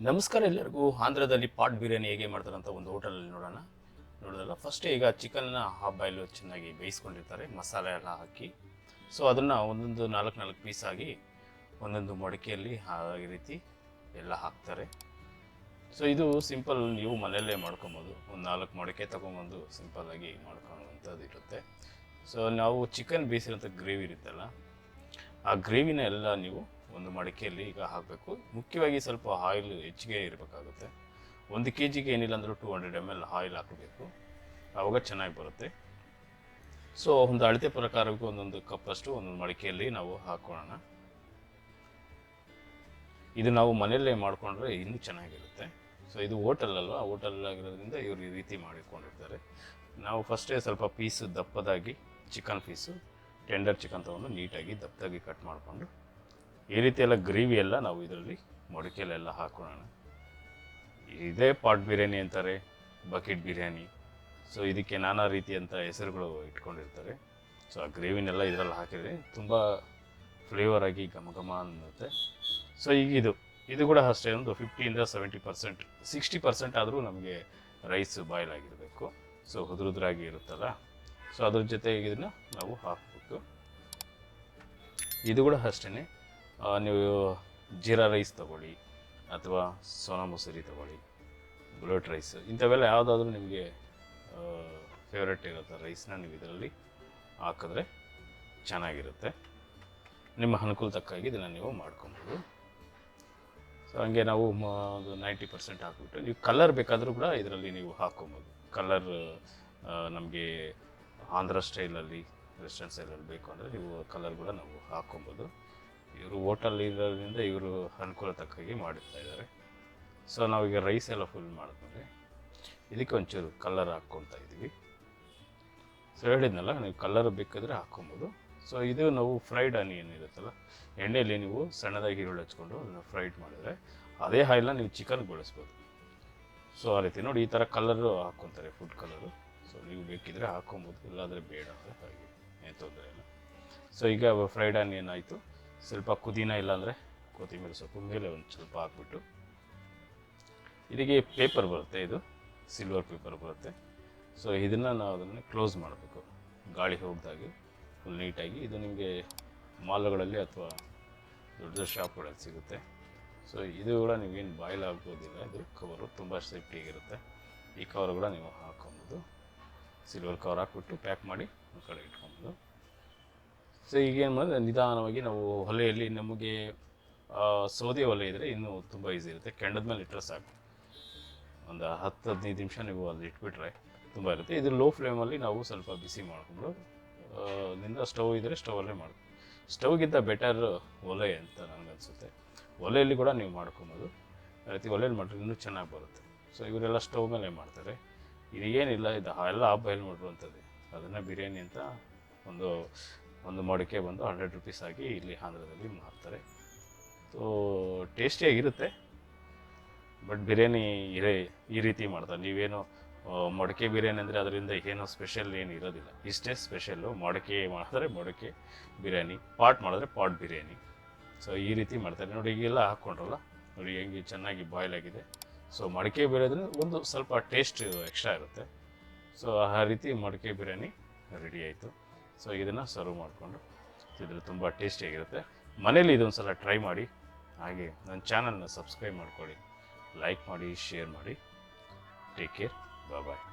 ನಮಸ್ಕಾರ ಎಲ್ಲರಿಗೂ. ಆಂಧ್ರದಲ್ಲಿ ಪಾಟ್ ಬಿರಿಯಾನಿ ಹೇಗೆ ಮಾಡ್ತಾರೆ ಅಂತ ಒಂದು ಹೋಟೆಲಲ್ಲಿ ನೋಡೋದಲ್ಲ. ಫಸ್ಟ್ ಈಗ ಚಿಕನ್ನ ಹಾಫ್ ಬಾಯ್ಲು ಚೆನ್ನಾಗಿ ಬೇಯಿಸ್ಕೊಂಡಿರ್ತಾರೆ, ಮಸಾಲೆ ಎಲ್ಲ ಹಾಕಿ. ಸೊ ಅದನ್ನು ಒಂದೊಂದು ನಾಲ್ಕು ಪೀಸ್ ಆಗಿ ಒಂದೊಂದು ಮಡಿಕೆಯಲ್ಲಿ ಈ ರೀತಿ ಎಲ್ಲ ಹಾಕ್ತಾರೆ. ಸೊ ಇದು ಸಿಂಪಲ್, ನೀವು ಮನೆಯಲ್ಲೇ ಮಾಡ್ಕೊಬೋದು. ಒಂದು 4 ಮಡಿಕೆ ತೊಗೊಂಬಂದು ಸಿಂಪಲ್ಲಾಗಿ ಮಾಡ್ಕೊಳ್ಳುವಂಥದ್ದು ಇರುತ್ತೆ. ಸೊ ನಾವು ಚಿಕನ್ ಬೇಯಿಸಿರೋಂಥ ಗ್ರೇವಿ ಇರುತ್ತಲ್ಲ, ಆ ಗ್ರೇವಿನ ಎಲ್ಲ ನೀವು ಒಂದು ಮಡಿಕೆಯಲ್ಲಿ ಈಗ ಹಾಕಬೇಕು. ಮುಖ್ಯವಾಗಿ ಸ್ವಲ್ಪ ಆಯಿಲ್ ಹೆಚ್ಚಿಗೆ ಇರಬೇಕಾಗುತ್ತೆ. 1 kgಗೆ ಏನಿಲ್ಲ ಅಂದರೂ 200 ml ಆಯಿಲ್ ಹಾಕಬೇಕು, ಆವಾಗ ಚೆನ್ನಾಗಿ ಬರುತ್ತೆ. ಸೊ ಒಂದು ಅಳತೆ ಪ್ರಕಾರಕ್ಕೂ ಒಂದೊಂದು ಕಪ್ಪಷ್ಟು ಒಂದೊಂದು ಮಡಿಕೆಯಲ್ಲಿ ನಾವು ಹಾಕೋಣ. ಇದು ನಾವು ಮನೆಯಲ್ಲೇ ಮಾಡಿಕೊಂಡ್ರೆ ಇನ್ನೂ ಚೆನ್ನಾಗಿರುತ್ತೆ. ಸೊ ಇದು ಹೋಟೆಲ್ ಅಲ್ವಾ, ಹೋಟೆಲ್ ಆಗಿರೋದ್ರಿಂದ ಇವರು ಈ ರೀತಿ ಮಾಡಿಕೊಂಡಿರ್ತಾರೆ. ನಾವು ಫಸ್ಟೇ ಸ್ವಲ್ಪ ಪೀಸು ದಪ್ಪದಾಗಿ ಚಿಕನ್ ಪೀಸು ಟೆಂಡರ್ ಚಿಕನ್ ತೊಗೊಂಡು ನೀಟಾಗಿ ದಪ್ಪದಾಗಿ ಕಟ್ ಮಾಡಿಕೊಂಡು ಈ ರೀತಿ ಎಲ್ಲ ಗ್ರೇವಿ ಎಲ್ಲ ನಾವು ಇದರಲ್ಲಿ ಮಡಿಕೆಯಲ್ಲೆಲ್ಲ ಹಾಕೋಣ. ಇದೇ ಪಾಟ್ ಬಿರಿಯಾನಿ ಅಂತಾರೆ, ಬಕೆಟ್ ಬಿರಿಯಾನಿ. ಸೊ ಇದಕ್ಕೆ ನಾನಾ ರೀತಿಯಂಥ ಹೆಸರುಗಳು ಇಟ್ಕೊಂಡಿರ್ತಾರೆ. ಸೊ ಆ ಗ್ರೇವಿನೆಲ್ಲ ಇದರಲ್ಲಿ ಹಾಕಿದರೆ ತುಂಬ ಫ್ಲೇವರ್ ಆಗಿ ಘಮ ಅನ್ನುತ್ತೆ. ಸೊ ಈಗ ಇದು ಕೂಡ ಅಷ್ಟೇ, ಒಂದು 50 to 70%, 60% ಆದರೂ ನಮಗೆ ರೈಸ್ ಬಾಯ್ಲ್ ಆಗಿರಬೇಕು. ಸೊ ಉದುರಾಗಿ ಇರುತ್ತಲ್ಲ, ಸೊ ಅದ್ರ ಜೊತೆಗೆ ಇದನ್ನು ನಾವು ಹಾಕಬೇಕು. ಇದು ಕೂಡ ಅಷ್ಟೇ, ನೀವು ಜೀರಾ ರೈಸ್ ತೊಗೊಳ್ಳಿ ಅಥವಾ ಸೋನಾ ಮಸೂರಿ ತೊಗೊಳ್ಳಿ, ಬುಲೆಟ್ ರೈಸ್, ಇಂಥವೆಲ್ಲ ಯಾವುದಾದ್ರೂ ನಿಮಗೆ ಫೇವ್ರೆಟ್ ಇರುತ್ತೆ ರೈಸ್ನ ನೀವು ಇದರಲ್ಲಿ ಹಾಕಿದ್ರೆ ಚೆನ್ನಾಗಿರುತ್ತೆ. ನಿಮ್ಮ ಅನುಕೂಲ ತಕ್ಕಾಗಿ ಇದನ್ನು ನೀವು ಮಾಡ್ಕೊಬೋದು. ಸೊ ಹಂಗೆ ನಾವು ಒಂದು 90% ಹಾಕ್ಬಿಟ್ಟು ನೀವು ಕಲರ್ ಬೇಕಾದರೂ ಕೂಡ ಇದರಲ್ಲಿ ನೀವು ಹಾಕ್ಕೊಬೋದು. ಕಲರ್ ನಮಗೆ ಆಂಧ್ರ ಸ್ಟೈಲಲ್ಲಿ, ವೆಸ್ಟರ್ನ್ ಸ್ಟೈಲಲ್ಲಿ ಬೇಕು ಅಂದರೆ ನೀವು ಕಲರ್ ಕೂಡ ನಾವು ಹಾಕ್ಕೊಬೋದು. ಇವರು ಹೋಟೆಲ್ ಇರೋದ್ರಿಂದ ಇವರು ಅನುಕೂಲ ತಕ್ಕಾಗಿ ಮಾಡಿರ್ತಾ ಇದ್ದಾರೆ. ಸೊ ನಾವೀಗ ರೈಸ್ ಎಲ್ಲ ಫುಲ್ ಮಾಡಿದ್ಮೇಲೆ ಇದಕ್ಕೆ ಒಂಚೂರು ಕಲರ್ ಹಾಕ್ಕೊತಾ ಇದ್ದೀವಿ. ಸೊ ಹೇಳಿದ್ನಲ್ಲ, ನೀವು ಕಲರ್ ಬೇಕಾದರೆ ಹಾಕ್ಕೊಬೋದು. ಸೊ ಇದು ನಾವು ಫ್ರೈಡ್ ಆನಿಯನ್ ಇರುತ್ತಲ್ಲ, ಎಣ್ಣೆಯಲ್ಲಿ ನೀವು ಸಣ್ಣದಾಗಿ ಈರುಳ್ಳಿ ಹಚ್ಕೊಂಡು ಅದನ್ನು ಫ್ರೈಡ್ ಮಾಡಿದರೆ ಅದೇ ಆಯಿಲ್ನ ನೀವು ಚಿಕನ್ಗೆ ಬಳಸ್ಬೋದು. ಸೊ ಆ ರೀತಿ ನೋಡಿ, ಈ ಥರ ಕಲರು ಹಾಕ್ಕೊತಾರೆ, ಫುಡ್ ಕಲರು. ಸೊ ನೀವು ಬೇಕಿದ್ದರೆ ಹಾಕ್ಕೊಬೋದು, ಇಲ್ಲಾಂದರೆ ಬೇಡ ಅಂದರೆ ಹಾಗೆ ಏನು ತೊಂದರೆ ಇಲ್ಲ. ಸೊ ಈಗ ಫ್ರೈಡ್ ಆನಿಯನ್ ಆಯಿತು. ಸ್ವಲ್ಪ ಪುದೀನ ಇಲ್ಲಾಂದರೆ ಕೊತ್ತಂಬರಿ ಸೊಪ್ಪು ಮೇಲೆ ಒಂದು ಸ್ವಲ್ಪ ಹಾಕ್ಬಿಟ್ಟು, ಇದಕ್ಕೆ ಪೇಪರ್ ಬರುತ್ತೆ, ಇದು ಸಿಲ್ವರ್ ಪೇಪರ್ ಬರುತ್ತೆ. ಸೊ ಇದನ್ನು ನಾವು ಅದನ್ನು ಕ್ಲೋಸ್ ಮಾಡಬೇಕು, ಗಾಳಿ ಹೋಗ್ದಾಗೆ ಫುಲ್ ನೀಟಾಗಿ. ಇದು ನಿಮಗೆ ಮಾಲ್ಗಳಲ್ಲಿ ಅಥವಾ ದೊಡ್ಡ ಶಾಪ್ಗಳಲ್ಲಿ ಸಿಗುತ್ತೆ. ಸೊ ಇದು ಕೂಡ ನೀವೇನು ಬಾಯ್ಲ್ ಆಗೋದಿಲ್ಲ, ಇದು ಕವರು ತುಂಬ ಸೇಫ್ಟಿಯಾಗಿರುತ್ತೆ. ಈ ಕವರ್ ಕೂಡ ನೀವು ಹಾಕ್ಕೊಬೋದು. ಸಿಲ್ವರ್ ಕವರ್ ಹಾಕ್ಬಿಟ್ಟು ಪ್ಯಾಕ್ ಮಾಡಿ ಒಂದು ಕಡೆ ಇಟ್ಕೊಬೋದು. ಸೊ ಈಗೇನು ಮಾಡಿದ್ರೆ ನಿಧಾನವಾಗಿ ನಾವು ಒಲೆಯಲ್ಲಿ, ನಮಗೆ ಸೌದೆ ಒಲೆ ಇದ್ದರೆ ಇನ್ನೂ ತುಂಬ ಈಸಿ ಇರುತ್ತೆ. ಕೆಂಡದ ಮೇಲೆ ಇಟ್ಟರೆ ಸಾಕು, ಒಂದು 10-15 ನಿಮಿಷ ನೀವು ಅಲ್ಲಿ ಇಟ್ಬಿಟ್ರೆ ತುಂಬ ಇರುತ್ತೆ. ಇದು ಲೋ ಫ್ಲೇಮಲ್ಲಿ ನಾವು ಸ್ವಲ್ಪ ಬಿಸಿ ಮಾಡಿಕೊಂಡು ನಿಂದ ಸ್ಟವ್ ಇದ್ದರೆ ಸ್ಟವಲ್ಲೇ ಮಾಡ್ಕೊ. ಸ್ಟವ್ಗಿಂತ ಬೆಟರ್ ಒಲೆ ಅಂತ ನನಗನ್ಸುತ್ತೆ. ಒಲೆಯಲ್ಲಿ ಕೂಡ ನೀವು ಮಾಡ್ಕೊಬೋದು. ಆ ರೀತಿ ಒಲೆಯಲ್ಲಿ ಮಾಡಿದ್ರೆ ಇನ್ನೂ ಚೆನ್ನಾಗಿ ಬರುತ್ತೆ. ಸೊ ಇವರೆಲ್ಲ ಸ್ಟವ್ ಮೇಲೆ ಮಾಡ್ತಾರೆ. ಏನಿಲ್ಲ, ಇದು ಎಲ್ಲ ಬಾಯ್ಲ್ ಮಾಡಿರುವಂಥದ್ದು. ಅದನ್ನು ಬಿರಿಯಾನಿ ಅಂತ ಒಂದು ಮಡಿಕೆ ಬಂದು 100 rupees ಆಗಿ ಇಲ್ಲಿ ಆಂಧ್ರದಲ್ಲಿ ಮಾರ್ತಾರೆ. ಸೊ ಟೇಸ್ಟಿಯಾಗಿರುತ್ತೆ, ಬಟ್ ಬಿರಿಯಾನಿ ಈ ರೀತಿ ಮಾಡ್ತಾರೆ. ನೀವೇನು ಮಡಿಕೆ ಬಿರಿಯಾನಿ ಅಂದರೆ ಅದರಿಂದ ಏನೋ ಸ್ಪೆಷಲ್ ಏನು ಇರೋದಿಲ್ಲ. ಇಷ್ಟೇ ಸ್ಪೆಷಲ್ಲು. ಮಡಿಕೆ ಮಾಡಿದ್ರೆ ಮಡಿಕೆ ಬಿರಿಯಾನಿ, ಪಾಟ್ ಮಾಡಿದ್ರೆ ಪಾಟ್ ಬಿರಿಯಾನಿ. ಸೊ ಈ ರೀತಿ ಮಾಡ್ತಾರೆ ನೋಡಿ. ಈಗೆಲ್ಲ ಹಾಕ್ಕೊಂಡ್ರಲ್ಲ ನೋಡಿ, ಹೆಂಗೆ ಚೆನ್ನಾಗಿ ಬಾಯ್ಲ್ ಆಗಿದೆ. ಸೊ ಮಡಿಕೆ ಬಿರಿಯಾನಿ ಒಂದು ಸ್ವಲ್ಪ ಟೇಸ್ಟ್ ಎಕ್ಸ್ಟ್ರಾ ಇರುತ್ತೆ. ಸೊ ಆ ರೀತಿ ಮಡಿಕೆ ಬಿರಿಯಾನಿ ರೆಡಿ ಆಯಿತು. ಸೊ ಇದನ್ನು ಸರ್ವ್ ಮಾಡಿಕೊಂಡು ಇದ್ರಲ್ಲಿ ತುಂಬ ಟೇಸ್ಟಿಯಾಗಿರುತ್ತೆ. ಮನೇಲಿ ಇದೊಂದು ಸಲ ಟ್ರೈ ಮಾಡಿ. ಹಾಗೆ ನನ್ನ ಚಾನಲ್ನ ಸಬ್ಸ್ಕ್ರೈಬ್ ಮಾಡ್ಕೊಳ್ಳಿ, ಲೈಕ್ ಮಾಡಿ, ಶೇರ್ ಮಾಡಿ. ಟೇಕ್ ಕೇರ್, ಬಾಯ್.